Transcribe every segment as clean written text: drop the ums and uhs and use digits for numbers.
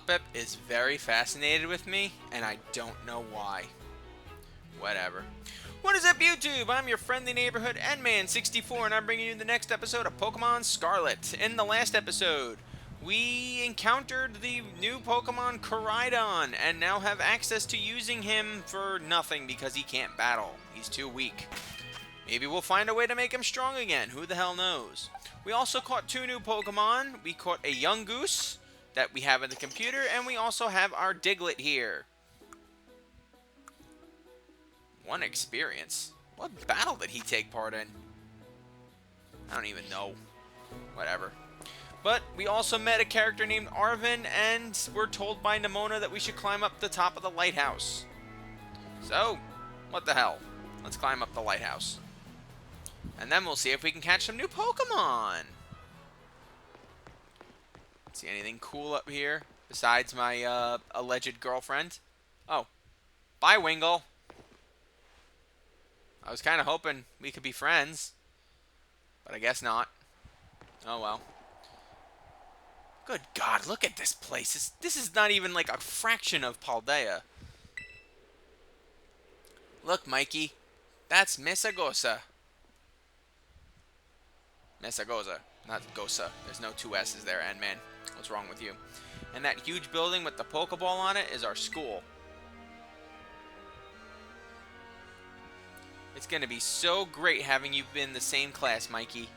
Hoppip is very fascinated with me, and I don't know why. Whatever. What is up, YouTube? I'm your friendly neighborhood Endman64, and I'm bringing you the next episode of Pokemon Scarlet. In the last episode, we encountered the new Pokemon Koraidon, and now have access to using him for nothing because he can't battle. He's too weak. Maybe we'll find a way to make him strong again. Who the hell knows? We also caught 2 new Pokemon. We caught a young goose that we have in the computer, and we also have our Diglett here. 1 experience? What battle did he take part in? I don't even know. Whatever. But we also met a character named Arvin, and we're told by Nimona that we should climb up the top of the lighthouse. So, what the hell? Let's climb up the lighthouse. And then we'll see if we can catch some new Pokemon. See anything cool up here besides my alleged girlfriend? Oh. Bye, Wingle. I was kind of hoping we could be friends, but I guess not. Oh well. Good God, look at this place. This is not even like a fraction of Paldea. Look, Mikey. That's Mesagosa. Mesagosa, not Gosa. There's no 2 S's there, Endman. What's wrong with you? And that huge building with the Pokeball on it is our school. It's going to be so great having you in the same class, Mikey.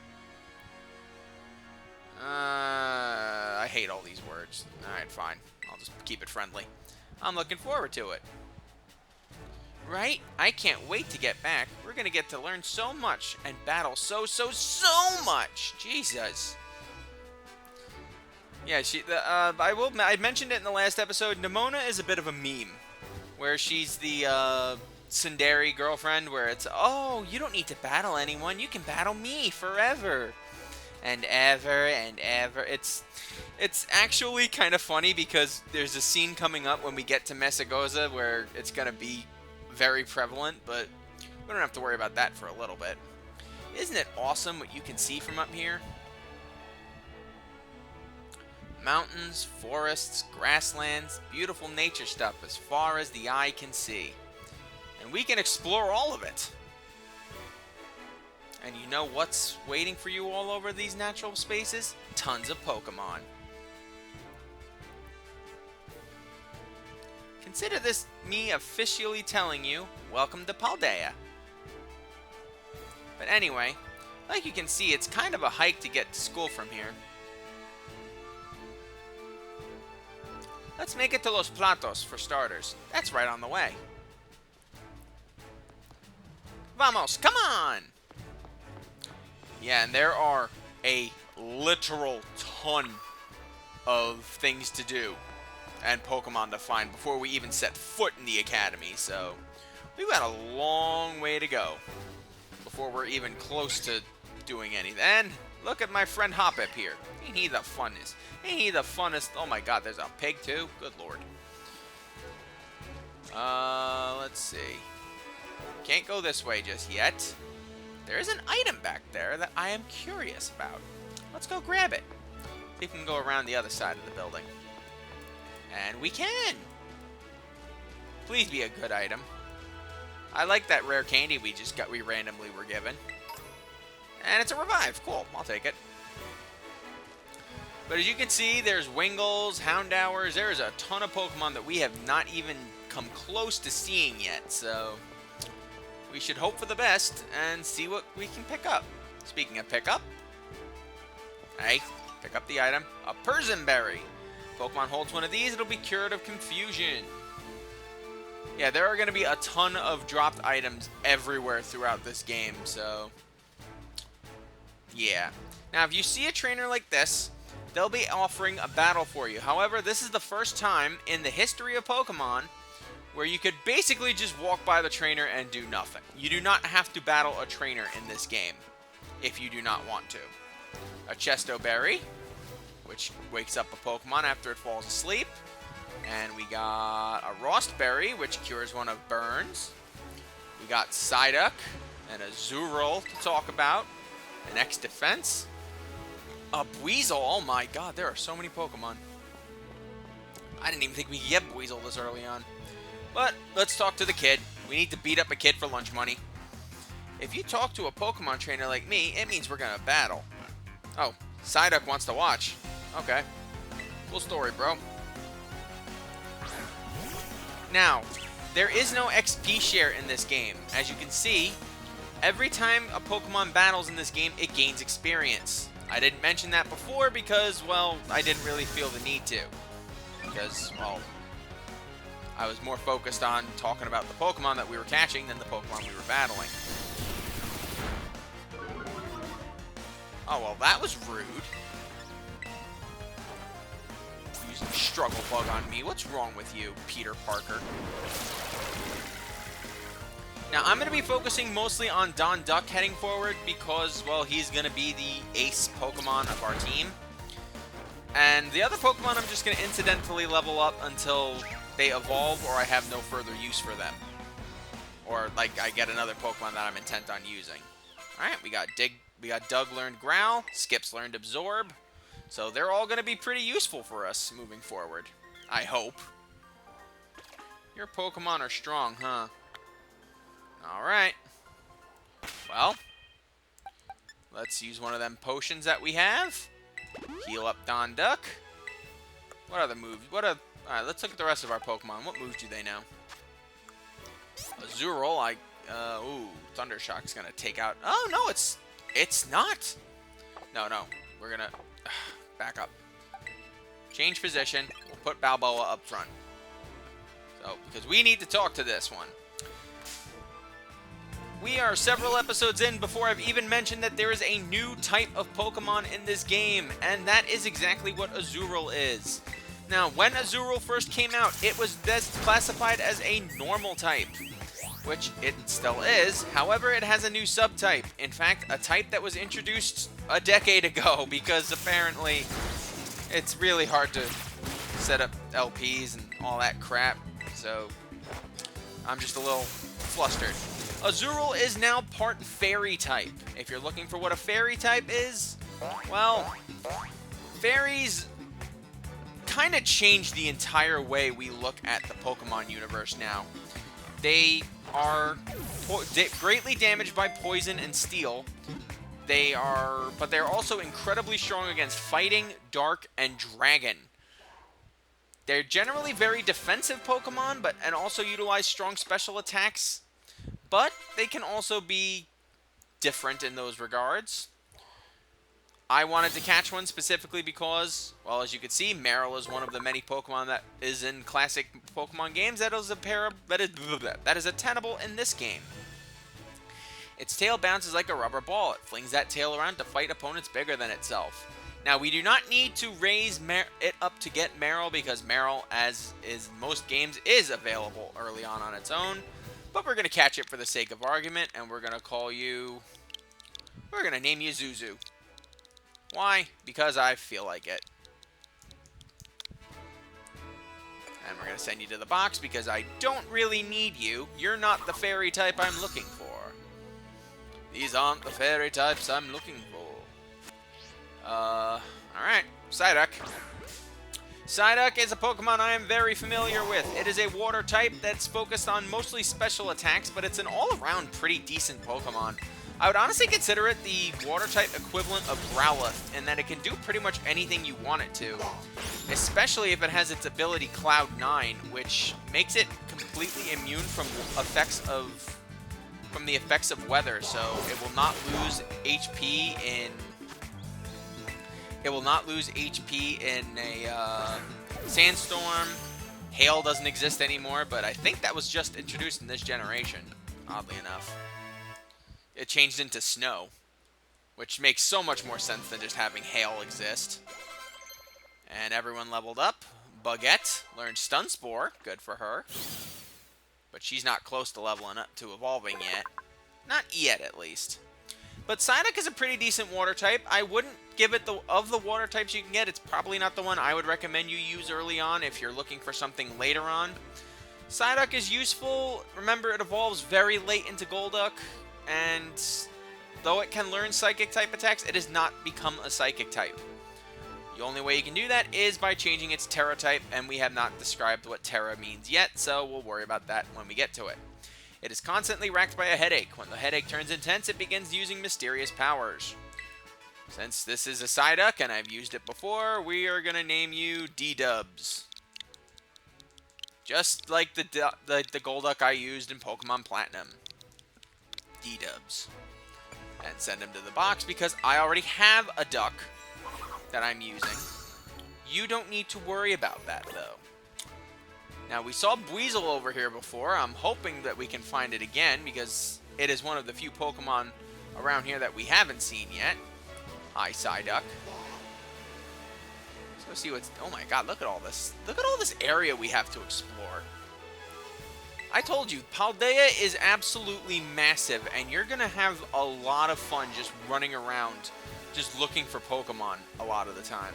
I hate all these words. Alright, fine. I'll just keep it friendly. I'm looking forward to it. Right? I can't wait to get back. We're going to get to learn so much and battle so much. Jesus. Yeah, I mentioned it in the last episode. Nimona is a bit of a meme. Where she's the, tsundere girlfriend, where it's, oh, you don't need to battle anyone, you can battle me forever and ever and ever. It's actually kind of funny because there's a scene coming up when we get to Mesagosa where it's gonna be very prevalent, but we don't have to worry about that for a little bit. Isn't it awesome what you can see from up here? Mountains, forests, grasslands, beautiful nature stuff as far as the eye can see. And we can explore all of it. And you know what's waiting for you all over these natural spaces? Tons of Pokemon. Consider this me officially telling you, welcome to Paldea. But anyway, like you can see, it's kind of a hike to get to school from here. Let's make it to Los Platos for starters. That's right on the way. Vamos, come on! Yeah, and there are a literal ton of things to do and Pokemon to find before we even set foot in the Academy, so we've got a long way to go before we're even close to doing anything. And look at my friend Hoppip here. Ain't he the funnest? Ain't he the funnest? Oh my God, there's a pig too? Good Lord. Let's see. Can't go this way just yet. There is an item back there that I am curious about. Let's go grab it. See if we can go around the other side of the building. And we can! Please be a good item. I like that rare candy we randomly were given. And it's a revive. Cool, I'll take it. But as you can see, there's Wingles, Houndours. There's a ton of Pokemon that we have not even come close to seeing yet, so we should hope for the best and see what we can pick up. Speaking of pick up, hey, pick up the item. A Persimberry. Pokemon holds one of these, it'll be cured of confusion. Yeah, there are going to be a ton of dropped items everywhere throughout this game, so yeah. Now, if you see a trainer like this, they'll be offering a battle for you. However, this is the first time in the history of Pokemon where you could basically just walk by the trainer and do nothing. You do not have to battle a trainer in this game if you do not want to. A Chesto Berry, which wakes up a Pokemon after it falls asleep. And we got a Rostberry, which cures one of burns. We got Psyduck and a Zooral to talk about. An X-Defense. A Buizel. Oh my God, there are so many Pokemon. I didn't even think we could get Weasel this early on. But let's talk to the kid. We need to beat up a kid for lunch money. If you talk to a Pokemon trainer like me, it means we're gonna battle. Oh, Psyduck wants to watch. Okay. Cool story, bro. Now, there is no XP share in this game. As you can see, every time a Pokemon battles in this game, it gains experience. I didn't mention that before because, well, I didn't really feel the need to. Because, well, I was more focused on talking about the Pokemon that we were catching than the Pokemon we were battling. Oh, well, that was rude. Using Struggle Bug on me. What's wrong with you, Peter Parker? Now, I'm going to be focusing mostly on Duck heading forward because, well, he's going to be the ace Pokemon of our team. And the other Pokemon I'm just going to incidentally level up until they evolve or I have no further use for them. Or, like, I get another Pokemon that I'm intent on using. Alright, we got Doug learned Growl, Skip's learned Absorb. So they're all going to be pretty useful for us moving forward. I hope. Your Pokemon are strong, huh? Alright. Well, let's use one of them potions that we have. Heal up Duck. What other moves? Alright, let's look at the rest of our Pokemon. What moves do they know? Azurill, ooh, Thundershock's gonna take out... Oh, no, it's not. No, we're gonna... back up. Change position. We'll put Balboa up front. So, because we need to talk to this one. We are several episodes in before I've even mentioned that there is a new type of Pokemon in this game, and that is exactly what Azurill is. Now, when Azurill first came out, it was classified as a normal type, which it still is. However, it has a new subtype. In fact, a type that was introduced a decade ago, because apparently it's really hard to set up LPs and all that crap, so I'm just a little flustered. Azurill is now part Fairy type. If you're looking for what a Fairy type is, well, Fairies kind of changed the entire way we look at the Pokemon universe now. They are greatly damaged by poison and steel. But they're also incredibly strong against fighting, dark, and dragon. They're generally very defensive Pokemon, and also utilize strong special attacks. But they can also be different in those regards. I wanted to catch one specifically because, well, as you can see, Marill is one of the many Pokemon that is in classic Pokemon games that is attainable in this game. Its tail bounces like a rubber ball. It flings that tail around to fight opponents bigger than itself. Now, we do not need to raise it up to get Marill because Marill, as is most games, is available early on its own. But we're going to catch it for the sake of argument, and we're going to name you Zuzu. Why? Because I feel like it. And we're going to send you to the box because I don't really need you. You're not the Fairy type I'm looking for. These aren't the Fairy types I'm looking for. Alright. Psyduck. Psyduck is a Pokemon I am very familiar with. It is a water type that's focused on mostly special attacks, but it's an all-around pretty decent Pokemon. I would honestly consider it the water type equivalent of Growlithe, in that it can do pretty much anything you want it to. Especially if it has its ability Cloud 9, which makes it completely immune from the effects of weather, so it will not lose HP in a sandstorm. Hail doesn't exist anymore, but I think that was just introduced in this generation, oddly enough. It changed into snow, which makes so much more sense than just having hail exist. And everyone leveled up. Buggette learned Stun Spore, good for her. But she's not close to leveling up to evolving yet. Not yet, at least. But Psyduck is a pretty decent water type. I wouldn't give it of the water types you can get, it's probably not the one I would recommend you use early on if you're looking for something later on. Psyduck is useful. Remember, it evolves very late into Golduck, and though it can learn Psychic type attacks, it has not become a Psychic type. The only way you can do that is by changing its Terra type, and we have not described what Terra means yet, so we'll worry about that when we get to it. It is constantly racked by a headache. When the headache turns intense, it begins using mysterious powers. Since this is a Psyduck, and I've used it before, we are going to name you D-Dubs. Just like the Golduck I used in Pokemon Platinum. D-Dubs. And send him to the box because I already have a duck that I'm using. You don't need to worry about that, though. Now, we saw Buizel over here before. I'm hoping that we can find it again because it is one of the few Pokemon around here that we haven't seen yet. Hi, Psyduck. Let's go see what's... Oh my god, look at all this. Look at all this area we have to explore. I told you, Paldea is absolutely massive, and you're going to have a lot of fun just running around, just looking for Pokemon a lot of the time.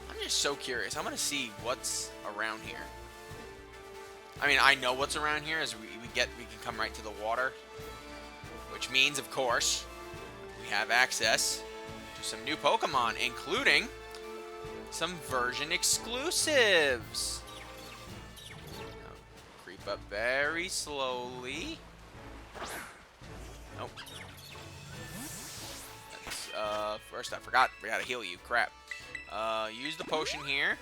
I'm just so curious. I want to see what's around here. I mean, I know what's around here as we can come right to the water, which means, of course, we have access to some new Pokemon, including some version exclusives. Creep up very slowly. Oh. First, I forgot. We gotta heal you. Crap. Use the potion here.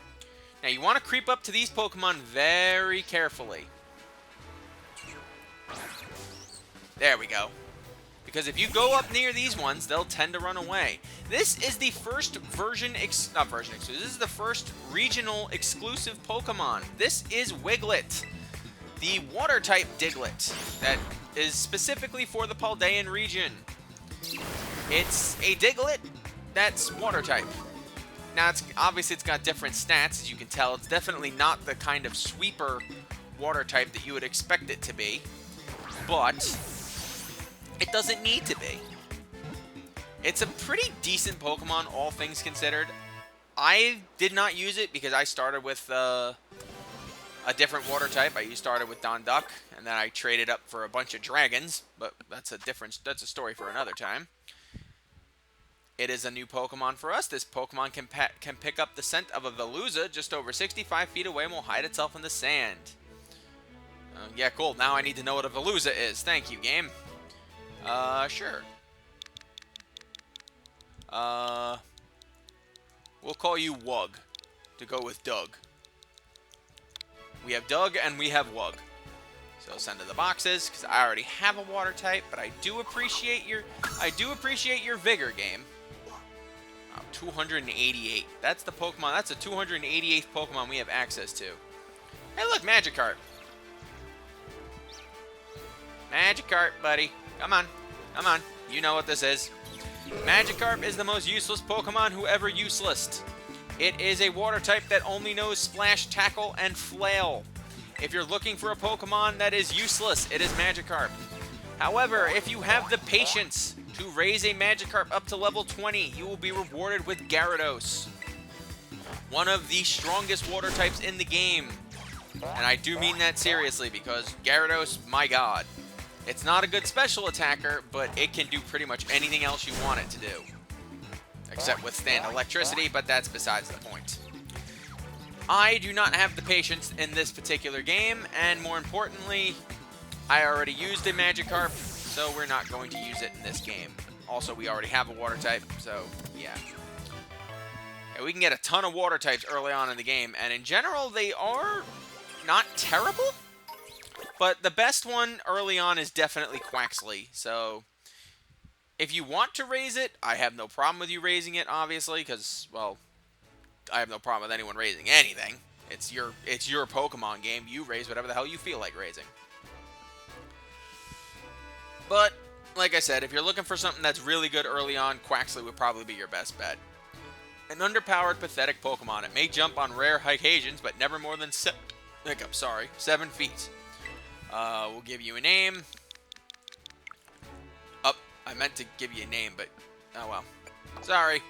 Now, you want to creep up to these Pokemon very carefully. There we go. Because if you go up near these ones, they'll tend to run away. This is the first this is the first regional exclusive Pokemon. This is Wiglet, the water-type Diglett that is specifically for the Paldean region. It's a Diglett that's water-type. Now, obviously it's got different stats, as you can tell. It's definitely not the kind of sweeper water-type that you would expect it to be. But it doesn't need to be. It's a pretty decent Pokemon, all things considered. I did not use it because I started with a different water type. I started with Donduck, and then I traded up for a bunch of dragons. But that's a story for another time. It is a new Pokemon for us. This Pokemon can pick up the scent of a Veluza just over 65 feet away and will hide itself in the sand. Yeah, cool. Now I need to know what a Veluza is. Thank you, game. Sure. We'll call you Wug to go with Doug. We have Doug and we have Wug. So send to the boxes because I already have a water type, but I do appreciate your vigor, game. 288. That's the Pokemon. That's a 288th Pokemon we have access to. Hey, look, Magikarp. Magikarp, buddy. Come on. Come on. You know what this is. Magikarp is the most useless Pokemon who ever useless. It is a water type that only knows Splash, Tackle, and Flail. If you're looking for a Pokemon that is useless, it is Magikarp. However, if you have the patience to raise a Magikarp up to level 20, you will be rewarded with Gyarados, one of the strongest water types in the game. And I do mean that seriously because Gyarados, my god. It's not a good special attacker, but it can do pretty much anything else you want it to do. Except withstand electricity, but that's besides the point. I do not have the patience in this particular game, and more importantly, I already used a Magikarp, so we're not going to use it in this game. Also, we already have a water type, so yeah. Okay, we can get a ton of water types early on in the game, and in general, they are not terrible. But the best one early on is definitely Quaxley. So if you want to raise it, I have no problem with you raising it, obviously, because, well, I have no problem with anyone raising anything. It's your Pokemon game. You raise whatever the hell you feel like raising. But, like I said, if you're looking for something that's really good early on, Quaxley would probably be your best bet. An underpowered, pathetic Pokemon. It may jump on rare occasions, but never more than 7 feet. We'll give you a name. Oh, I meant to give you a name, but oh well. Sorry.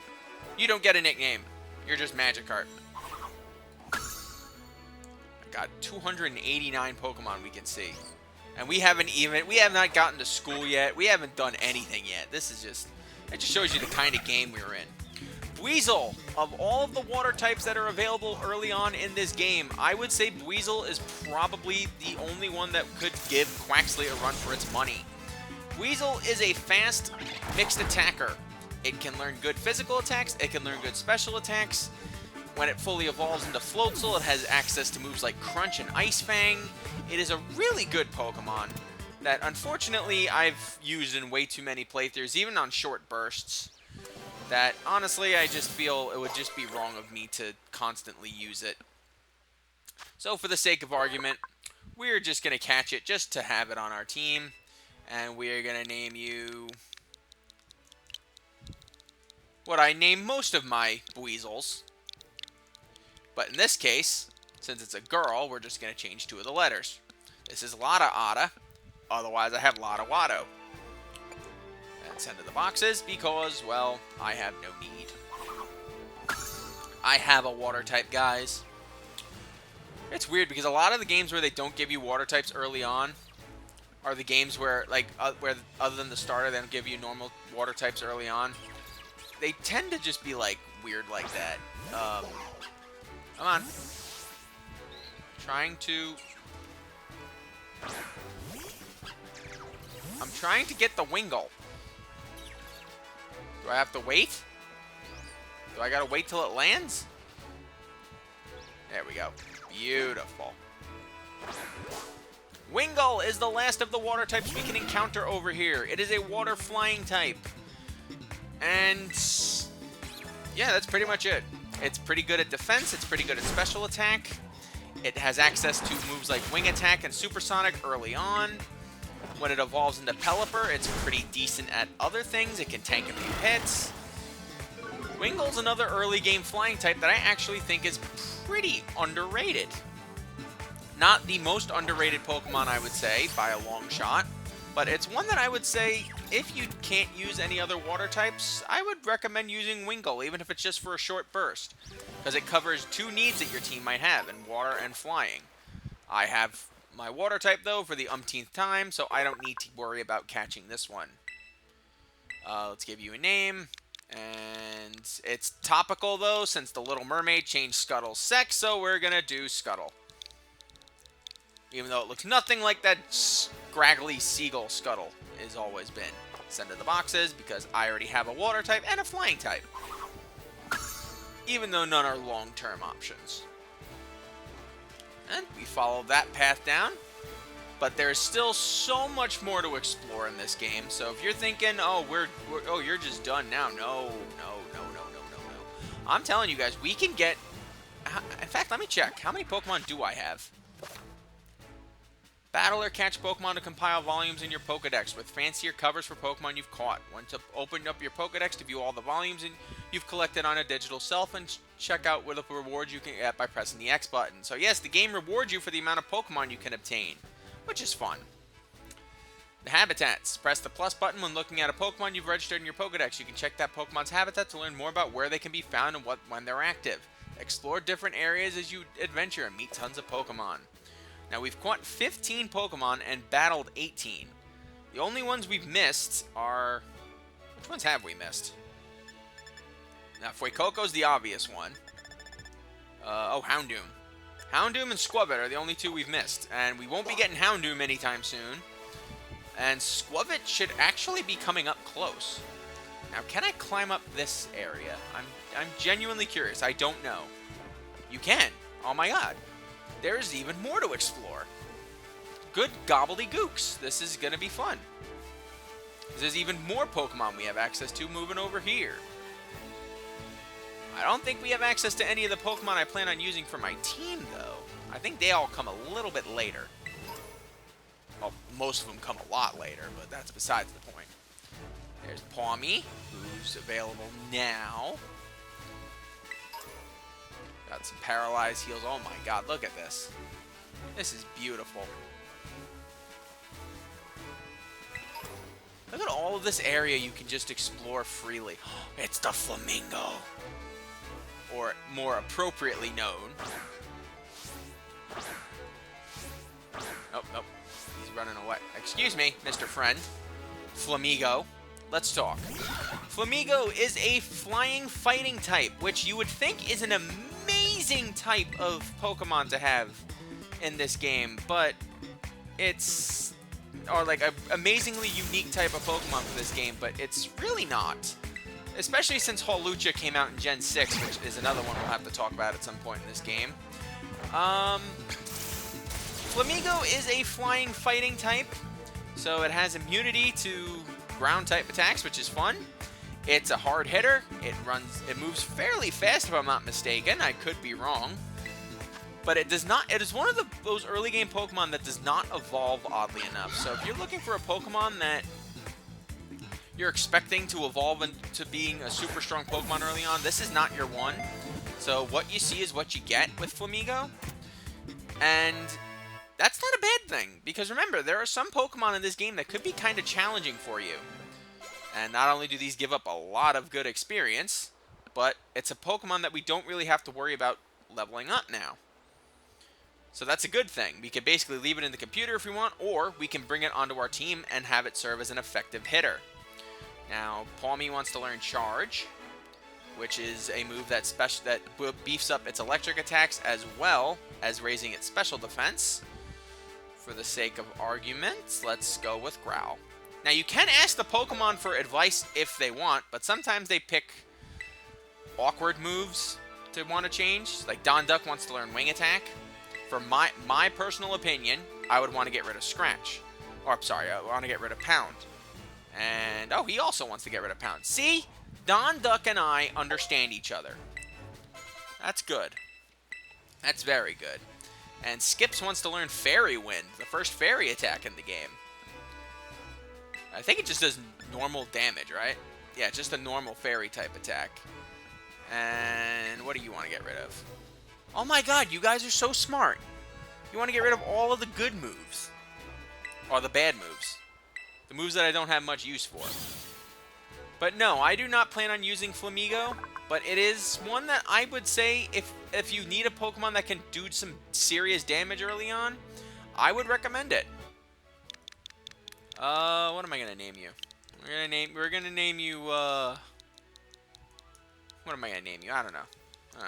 You don't get a nickname. You're just Magikarp. Got 289 Pokemon we can see. And we have not gotten to school yet. We haven't done anything yet. This It just shows you the kind of game we were in. Weasel. Of all of the water types that are available early on in this game, I would say Weasel is probably the only one that could give Quaxley a run for its money. Weasel is a fast, mixed attacker. It can learn good physical attacks, it can learn good special attacks. When it fully evolves into Floatzel, it has access to moves like Crunch and Ice Fang. It is a really good Pokemon that, unfortunately, I've used in way too many playthroughs, even on short bursts, that, honestly, I just feel it would just be wrong of me to constantly use it. So, for the sake of argument, we're just going to catch it just to have it on our team, and we're going to name you what I name most of my Weasels. But in this case, since it's a girl, we're just going to change 2 of the letters. This is Lotta Otta, otherwise I have Lotta Watto. And send to the boxes because, well, I have no need. I have a water type, guys. It's weird because a lot of the games where they don't give you water types early on are the games where, like, where other than the starter, they don't give you normal water types early on. They tend to just be, like, weird like that. Come on. I'm trying to get the Wingull. Do I have to wait? Do I gotta wait till it lands? There we go. Beautiful. Wingull is the last of the water types we can encounter over here. It is a water flying type. And yeah, that's pretty much it. It's pretty good at defense, it's pretty good at special attack. It has access to moves like Wing Attack and Supersonic early on. When it evolves into Pelipper, it's pretty decent at other things. It can tank a few hits. Wingull's another early game flying type that I actually think is pretty underrated. Not the most underrated Pokemon, I would say, by a long shot. But it's one that I would say, if you can't use any other water types, I would recommend using Wingull, even if it's just for a short burst. Because it covers 2 needs that your team might have, in water and flying. I have my water type, though, for the umpteenth time, so I don't need to worry about catching this one. Let's give you a name. And it's topical, though, since the Little Mermaid changed Scuttle's sex, so we're going to do Scuttle. Even though it looks nothing like that scraggly seagull Scuttle has always been. Send to the boxes because I already have a water type and a flying type. Even though none are long-term options. And we follow that path down. But there's still so much more to explore in this game. So if you're thinking, oh, you're just done now. No. I'm telling you guys, we can get... In fact, let me check. How many Pokemon do I have? Battle or catch Pokemon to compile volumes in your Pokedex with fancier covers for Pokemon you've caught. Want to open up your Pokedex to view all the volumes you've collected on a digital shelf and check out what rewards you can get by pressing the X button. So yes, the game rewards you for the amount of Pokemon you can obtain, which is fun. The habitats. Press the plus button when looking at a Pokemon you've registered in your Pokedex. You can check that Pokemon's habitat to learn more about where they can be found and when they're active. Explore different areas as you adventure and meet tons of Pokemon. Now, we've caught 15 Pokemon and battled 18. The only ones we've missed are... Which ones have we missed? Now, Fuecoco's the obvious one. Houndoom. Houndoom and Squavit are the only 2 we've missed. And we won't be getting Houndoom anytime soon. And Squavit should actually be coming up close. Now, can I climb up this area? I'm genuinely curious. I don't know. You can. Oh my god. There's even more to explore. Good gobbledygooks. This is going to be fun. There's even more Pokemon we have access to moving over here. I don't think we have access to any of the Pokemon I plan on using for my team, though. I think they all come a little bit later. Well, most of them come a lot later, but that's besides the point. There's Pawmi, who's available now. Got some paralyzed heals. Oh my god, look at this. This is beautiful. Look at all of this area you can just explore freely. It's the Flamingo. Or more appropriately known. Oh, he's running away. Excuse me, Mr. Friend. Flamigo. Let's talk. Flamigo is a flying fighting type, which you would think is an amazing type of Pokemon to have in this game, but it's, or like an amazingly unique type of Pokemon for this game, but it's really not. Especially since Hawlucha came out in Gen 6, which is another one we'll have to talk about at some point in this game. Flamigo is a flying fighting type, so it has immunity to ground type attacks, which is fun. It's a hard hitter. It moves fairly fast if I'm not mistaken. I could be wrong. But it does not, it is one of those early game Pokemon that does not evolve oddly enough. So if you're looking for a Pokemon that you're expecting to evolve into being a super strong Pokemon early on, this is not your one. So what you see is what you get with Flamigo. And that's not a bad thing, because remember, there are some Pokemon in this game that could be kind of challenging for you. And not only do these give up a lot of good experience, but it's a Pokemon that we don't really have to worry about leveling up now. So that's a good thing. We can basically leave it in the computer if we want, or we can bring it onto our team and have it serve as an effective hitter. Now, Palmy wants to learn Charge, which is a move that beefs up its electric attacks as well as raising its special defense. For the sake of argument, let's go with Growl. Now, you can ask the Pokemon for advice if they want, but sometimes they pick awkward moves to want to change. Like Donduck wants to learn Wing Attack. For my personal opinion, I would want to get rid of Scratch. Or, I'm sorry, I want to get rid of Pound. And, oh, he also wants to get rid of Pound. See? Donduck and I understand each other. That's good. That's very good. And Skips wants to learn Fairy Wind, the first fairy attack in the game. I think it just does normal damage, right? Yeah, just a normal fairy type attack. And what do you want to get rid of? Oh my god, you guys are so smart. You want to get rid of all of the good moves. Or the bad moves. The moves that I don't have much use for. But no, I do not plan on using Flamigo. But it is one that I would say if you need a Pokemon that can do some serious damage early on, I would recommend it. What am I gonna name you? We're gonna name you, what am I gonna name you? I don't know.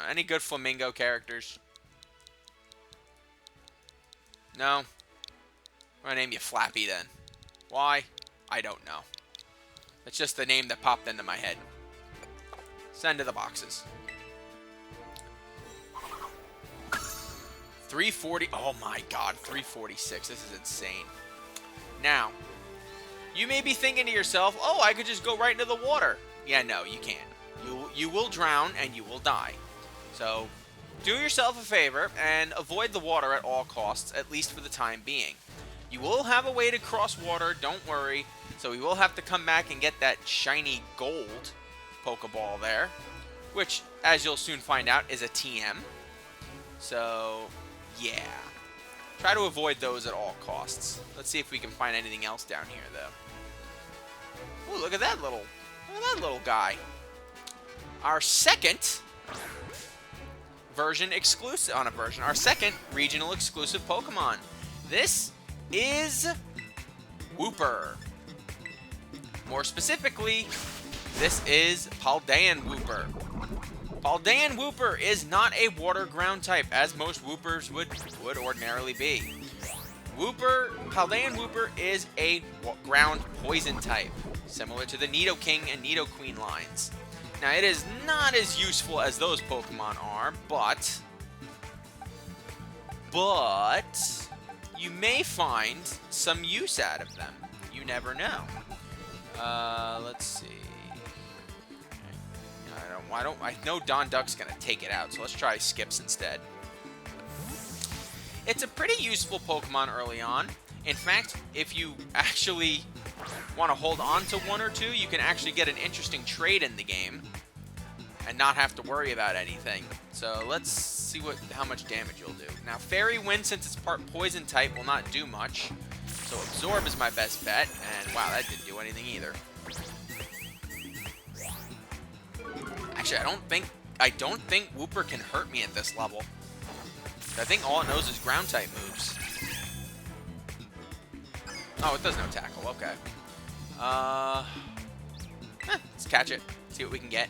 Any good Flamingo characters? No? I'm gonna name you Flappy then. Why? I don't know. It's just the name that popped into my head. Send to the boxes. 340. Oh my god, 346. This is insane. Now, you may be thinking to yourself, oh, I could just go right into the water. Yeah, no, you can't. You will drown and you will die. So, do yourself a favor and avoid the water at all costs, at least for the time being. You will have a way to cross water, don't worry. So we will have to come back and get that shiny gold Pokeball there, which, as you'll soon find out, is a TM. So, yeah. Try to avoid those at all costs. Let's see if we can find anything else down here, though. Ooh, look at that little guy. Our second our second regional exclusive Pokemon. This is Wooper. More specifically, this is Paldean Wooper. Paldean Wooper is not a water ground type, as most Woopers would ordinarily be. Paldean Wooper is a ground poison type, similar to the Nidoking and Nidoqueen lines. Now, it is not as useful as those Pokemon are, but you may find some use out of them. You never know. Let's see. I know Donduck's gonna take it out, so let's try Skips instead. It's a pretty useful Pokemon early on. In fact, if you actually want to hold on to one or two, you can actually get an interesting trade in the game and not have to worry about anything. So let's see how much damage you'll do. Now, Fairy Wind, since it's part poison type, will not do much. So Absorb is my best bet, and wow, that didn't do anything either. Actually, I don't think Wooper can hurt me at this level. I think all it knows is ground type moves. Oh, it does no tackle. Okay. Let's catch it. See what we can get.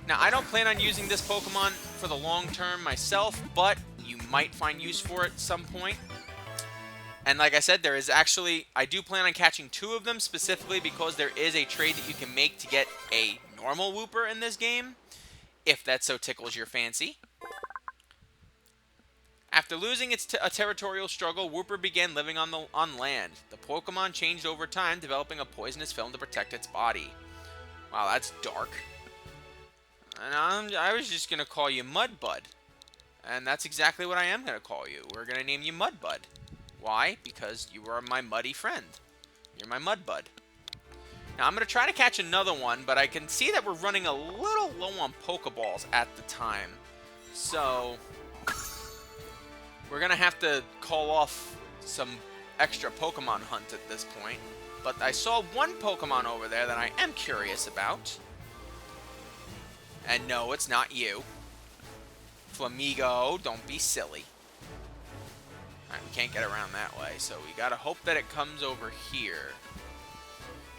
Now, I don't plan on using this Pokemon for the long term myself, but you might find use for it at some point. And like I said, there is actually, I do plan on catching 2 of them specifically because there is a trade that you can make to get a normal Wooper in this game, if that so tickles your fancy. After losing a territorial struggle, Wooper began living on land. The Pokemon changed over time, developing a poisonous film to protect its body. Wow, that's dark. And I was just going to call you Mudbud. And that's exactly what I am going to call you. We're going to name you Mudbud. Why? Because you are my muddy friend. You're my Mudbud. Now, I'm going to try to catch another one, but I can see that we're running a little low on Pokeballs at the time. So, we're going to have to call off some extra Pokemon hunt at this point. But I saw one Pokemon over there that I am curious about. And no, it's not you. Flamigo, don't be silly. Alright, we can't get around that way, so we gotta hope that it comes over here.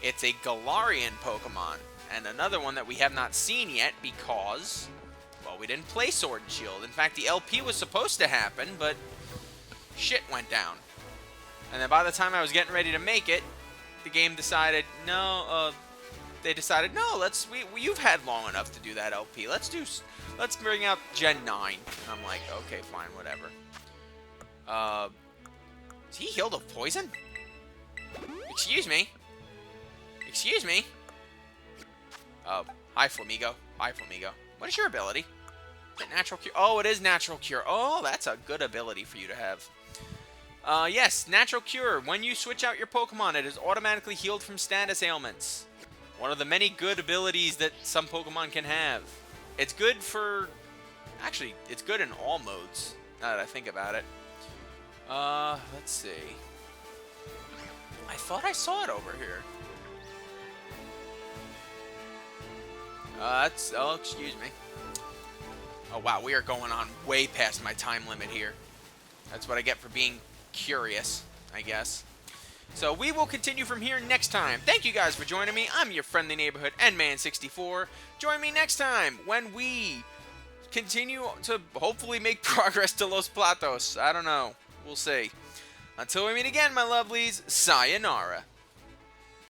It's a Galarian Pokemon, and another one that we have not seen yet because, well, we didn't play Sword and Shield. In fact, the LP was supposed to happen, but shit went down. And then by the time I was getting ready to make it, the game decided, no, they decided, no, you've had long enough to do that LP. Let's bring out Gen 9. And I'm like, okay, fine, whatever. Is he healed of poison? Excuse me. Excuse me. Oh, hi, Flamigo. Hi, Flamigo. What is your ability? Is it Natural Cure? Oh, it is Natural Cure. Oh, that's a good ability for you to have. Yes, Natural Cure. When you switch out your Pokemon, it is automatically healed from status ailments. One of the many good abilities that some Pokemon can have. It's good for... Actually, it's good in all modes, now that I think about it. Let's see. I thought I saw it over here. Oh, excuse me. Oh, wow, we are going on way past my time limit here. That's what I get for being curious, I guess. So we will continue from here next time. Thank you guys for joining me. I'm your friendly neighborhood N-Man64. Join me next time when we continue to hopefully make progress to Los Platos. I don't know. We'll see. Until we meet again, my lovelies, sayonara.